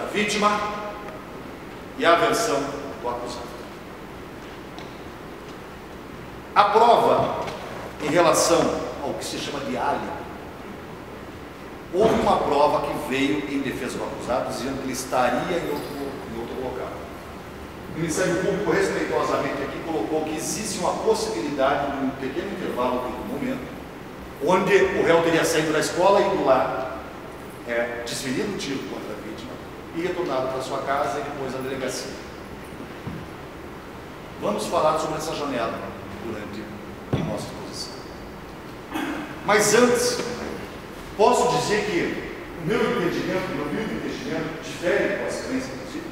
da vítima e a versão do acusado. A prova em relação ao que se chama de álibi, houve uma prova que veio em defesa do acusado dizendo que ele estaria em outro local. O Ministério Público respeitosamente aqui colocou que existe uma possibilidade de um pequeno intervalo do momento onde o réu teria saído da escola, ido lá, desferido um tiro contra a vítima e retornado para sua casa e depois à delegacia. Vamos falar sobre essa janela durante a nossa exposição. Mas antes, posso dizer que o meu entendimento difere com as crenças do Ciro,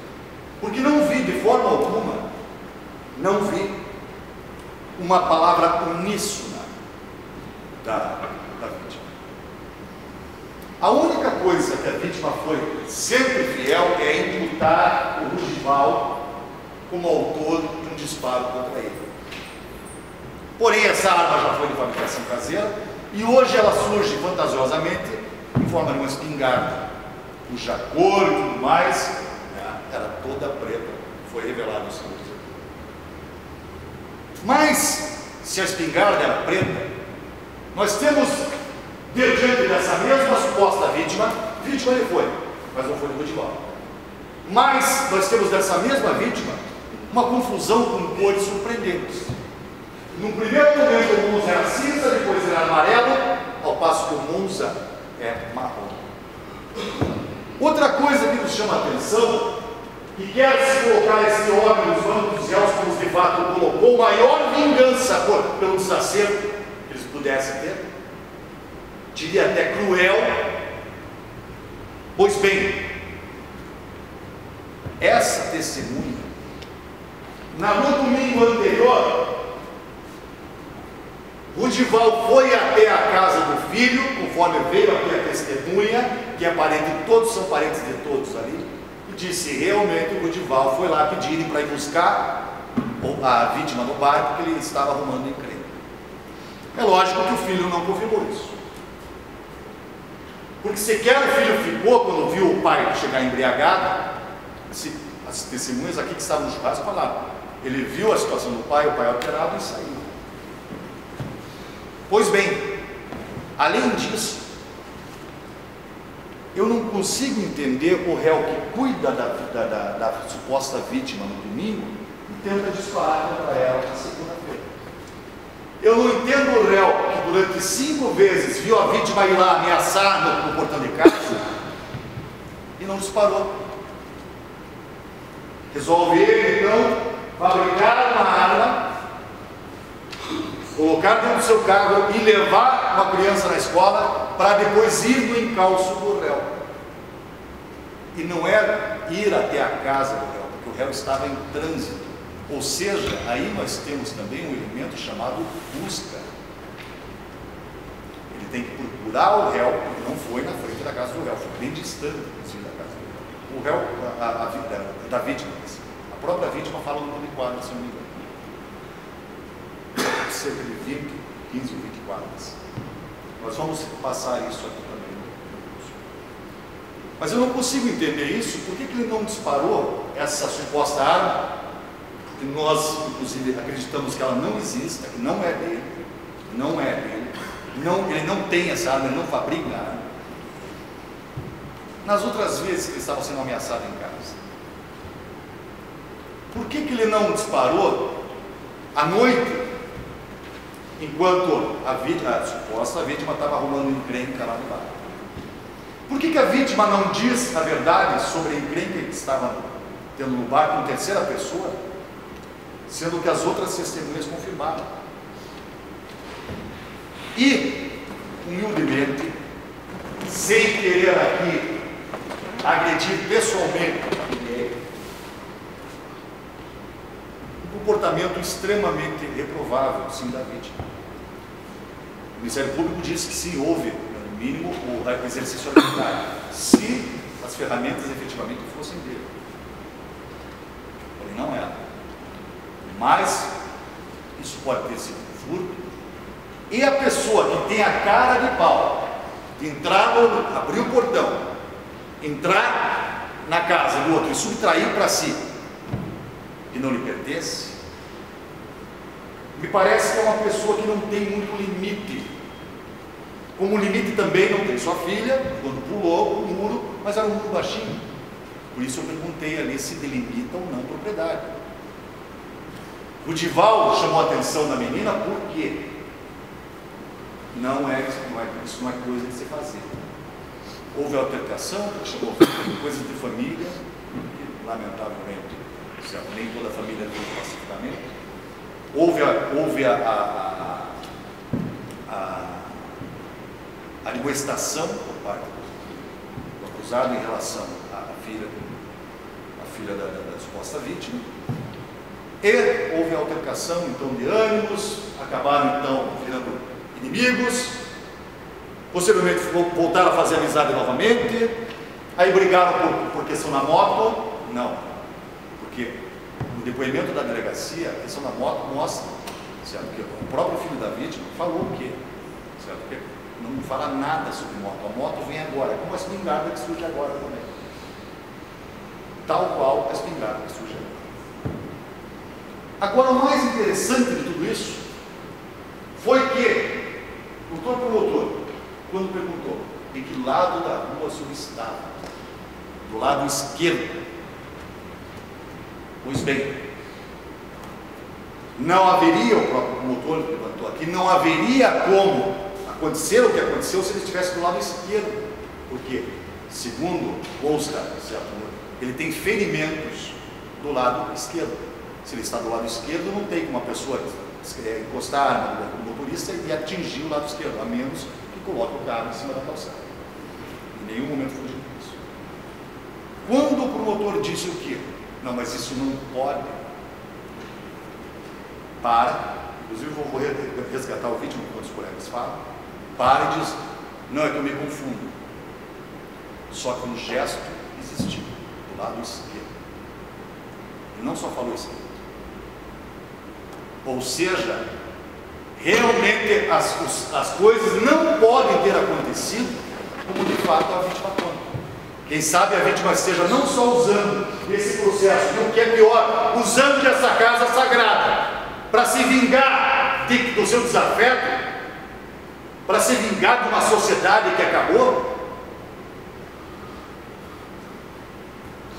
porque não vi de forma alguma, uma palavra uníssona da vítima. A única coisa que a vítima foi sempre fiel é imputar o Rugival como autor de um disparo contra ele. Porém, essa arma já foi de fabricação caseira e hoje ela surge fantasiosamente em forma de uma espingarda, cuja cor e tudo mais era toda preta, foi revelado no segundo dia. Mas, se a espingarda era preta, nós temos diante dessa mesma suposta vítima ele foi, mas não foi do Rugival. Mas nós temos dessa mesma vítima uma confusão com cores surpreendentes. No primeiro momento o Monza era cinza, depois era amarelo, ao passo que o Monza é marrom. Outra coisa que nos chama a atenção, que quer se colocar esse homem nos bancos dos réus, como de fato colocou, maior vingança pelo desacerto que eles pudessem ter, diria até cruel. Pois bem, essa testemunha, no domingo anterior, Rugival foi até a casa do filho, conforme veio aqui a testemunha, que é parente de todos, são parentes de todos ali, e disse realmente o Rugival foi lá pedir para ir buscar a vítima no bar, porque ele estava arrumando encrenca. É lógico que o filho não confirmou isso. Porque sequer o filho ficou quando viu o pai chegar embriagado. As testemunhas aqui que estavam no churrasco falaram, ele viu a situação do pai, o pai alterado e saiu. Pois bem, além disso, eu não consigo entender o réu que cuida da suposta vítima no domingo e tenta disparar contra ela na segunda-feira. Eu não entendo o réu que durante 5 vezes viu a vítima ir lá ameaçar no portão de casa e não disparou. Resolve ele, então, fabricar uma arma, colocar dentro do seu carro e levar uma criança na escola para depois ir no encalço do réu. E não era ir até a casa do réu, porque o réu estava em trânsito. Ou seja, aí nós temos também um elemento chamado busca. Ele tem que procurar o réu, ele não foi na frente da casa do réu, foi bem distante, inclusive, da casa do réu. O réu, da vítima, a própria vítima fala no número de quadras, se não me engano. Cerca de 20, 15 ou 20 quadras. Nós vamos passar isso aqui também. Mas eu não consigo entender isso. Por que ele não disparou essa suposta arma? Que nós, inclusive, acreditamos que ela não exista, que não é dele, ele não tem essa arma, ele não fabrica a arma. Nas outras vezes que ele estava sendo ameaçado em casa, por que ele não disparou à noite, enquanto a suposta vítima estava arrumando encrenca lá no bar? Por que a vítima não diz a verdade sobre a encrenca que estava tendo no bar com terceira pessoa, sendo que as outras testemunhas confirmaram? E, humildemente, sem querer aqui agredir pessoalmente ninguém, um comportamento extremamente reprovável, sim, da vítima. O Ministério Público diz que sim, houve, no mínimo, o exercício arbitrário, se as ferramentas efetivamente fossem dele. Porém, não era. Mas isso pode ter sido furto. E a pessoa que tem a cara de pau de entrar, abrir o portão, entrar na casa do outro e subtrair para si que não lhe pertence, me parece que é uma pessoa que não tem muito limite. Como limite também não tem sua filha, quando pulou o muro, mas era um muro baixinho. Por isso eu perguntei ali se delimita ou não propriedade. O Divaldo chamou a atenção da menina por quê? Isso não é coisa de se fazer. Houve altercação, chegou coisas de família, que, lamentavelmente, nem toda a família teve pacificamente. Houve a linguistação por parte do acusado em relação à filha da suposta vítima. E houve a altercação então de ânimos, acabaram então virando inimigos, posteriormente voltaram a fazer amizade novamente, aí brigaram por questão da moto. Não, porque no depoimento da delegacia, a questão da moto mostra, certo, que o próprio filho da vítima falou o quê? Certo, que não fala nada sobre moto, a moto vem agora, como a espingarda que surge agora também, tal qual a espingarda que surge agora. Agora, o mais interessante de tudo isso foi que o doutor promotor, quando perguntou em que lado da rua o senhor estava, do lado esquerdo, pois bem, não haveria, o próprio promotor levantou aqui, não haveria como acontecer o que aconteceu se ele estivesse do lado esquerdo, porque, segundo consta, certo, ele tem ferimentos do lado esquerdo. Se ele está do lado esquerdo, não tem como uma pessoa encostar a arma do motorista e atingir o lado esquerdo, a menos que coloque o carro em cima da calçada. Em nenhum momento foi dito isso. Quando o promotor disse o quê? Não, mas isso não pode. Inclusive eu vou resgatar o vídeo enquanto os colegas falam. Para e diz, não, é que eu me confundo. Só que um gesto existiu do lado esquerdo. Ele não só falou esquerdo. Ou seja, realmente as coisas não podem ter acontecido como de fato a vítima conta. Quem sabe a vítima esteja não só usando esse processo, e o que é pior, usando dessa casa sagrada para se vingar do seu desafeto, para se vingar de uma sociedade que acabou.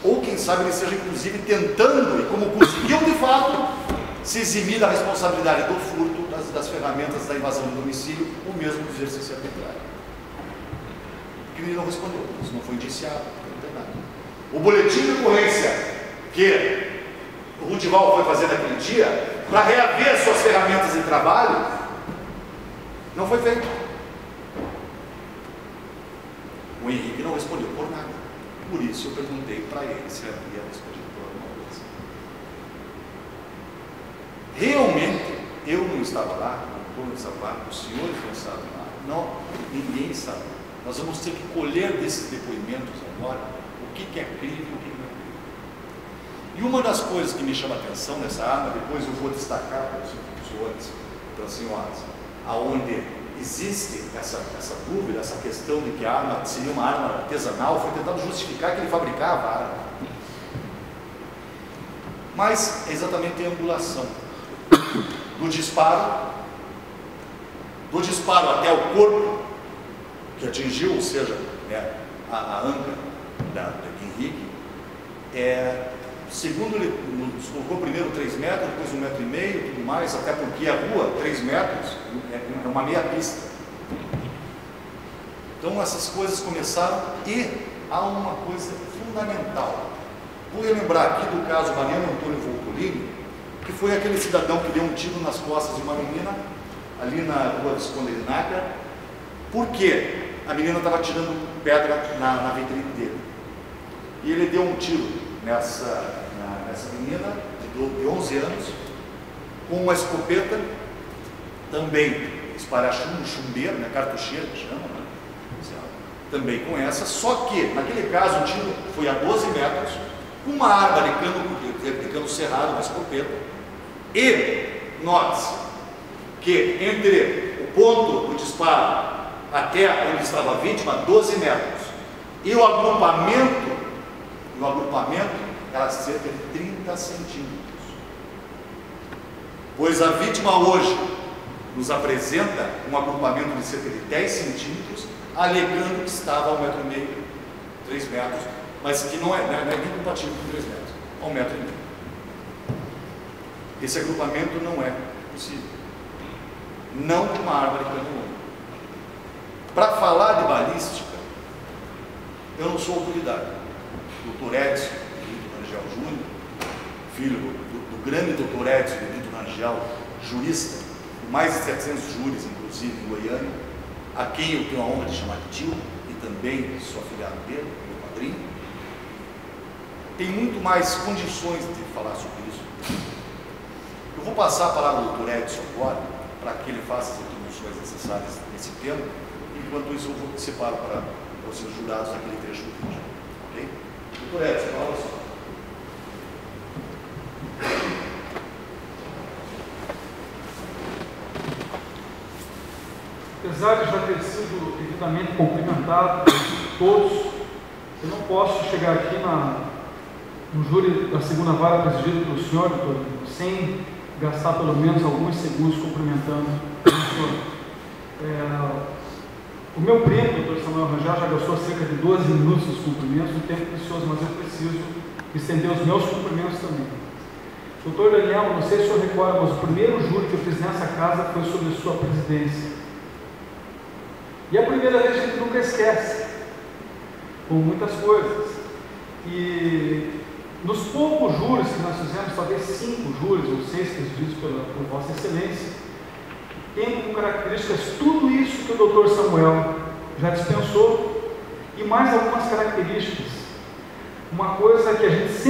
Ou quem sabe ele esteja inclusive tentando, e como conseguiu de fato, se eximir da responsabilidade do furto das ferramentas da invasão do domicílio, ou mesmo do exercício arbitrário. O crime não respondeu, isso não foi indiciado, não tem nada. O boletim de ocorrência que o Rudival foi fazer naquele dia, para reaver suas ferramentas de trabalho, não foi feito. O Henrique não respondeu por nada. Por isso eu perguntei para ele se ele havia respondido por alguma coisa. Realmente, eu não estava lá, o não estava lá, os senhores não estavam lá, não, ninguém estava lá. Nós vamos ter que colher desses depoimentos agora o que é crime e o que não é crime. E uma das coisas que me chama a atenção nessa arma, depois eu vou destacar para os senhores, para as senhoras, aonde existe essa dúvida, essa questão de que a arma seria uma arma artesanal, foi tentado justificar que ele fabricava a arma. Mas é exatamente a angulação do disparo até o corpo que atingiu, ou seja, né, a anca de Henrique, segundo ele nos colocou primeiro 3 metros, depois 1,5 metro, tudo mais, até porque a rua, 3 metros, é uma meia pista. Então essas coisas começaram, e há uma coisa fundamental. Vou relembrar aqui do caso Mariano Antônio Volpolini, que foi aquele cidadão que deu um tiro nas costas de uma menina, ali na rua Visconde de Nácar, porque a menina estava tirando pedra na vitrine dele. E ele deu um tiro nessa menina de 11 anos, com uma escopeta, também espalha-chumbo, chumbeiro, né, cartucheira que chama, né, também com essa, só que naquele caso o tiro foi a 12 metros, com uma arma de cano cerrado, uma escopeta, e note-se que entre o ponto do disparo até onde estava a vítima, 12 metros, e o agrupamento E o agrupamento era cerca de 30 centímetros. Pois a vítima hoje nos apresenta um agrupamento de cerca de 10 centímetros, alegando que estava a 1,5 m, 3 metros, mas que não é nem compatível com 3 metros, a 1,5 m. Esse agrupamento não é possível. Não de uma árvore cano longo. Para falar de balística, eu não sou autoridade. O Dr. Edson de Brito Rangel Júnior, filho do grande Dr. Edson de Brito Rangel, jurista, com mais de 700 júris, inclusive em Goiânia, a quem eu tenho a honra de chamar de tio, e também sou afilhado dele, meu padrinho, tem muito mais condições de falar sobre isso. Eu vou passar a palavra ao Dr. Edson agora, para que ele faça as introduções necessárias nesse tema. Enquanto isso, eu vou separo para os seus jurados aquele trecho do vídeo. Ok? Dr. Edson, a palavra é sua. Apesar de já ter sido devidamente cumprimentado por todos, eu não posso chegar aqui no júri da segunda vara presidido pelo senhor, doutor, sem gastar pelo menos alguns segundos cumprimentando o senhor. O meu primo, doutor Samuel Rangel, já gastou cerca de 12 minutos nos cumprimentos, um tempo precioso, mas eu preciso estender os meus cumprimentos também. Doutor Daniel, não sei se o senhor recorda, mas o primeiro júri que eu fiz nessa casa foi sobre sua presidência. E a primeira vez a gente nunca esquece, com muitas coisas. E nos poucos júris que nós fizemos, talvez 5 júris ou 6 presididos por Vossa Excelência, tem como características tudo isso que o doutor Samuel já dispensou, e mais algumas características. Uma coisa que a gente sempre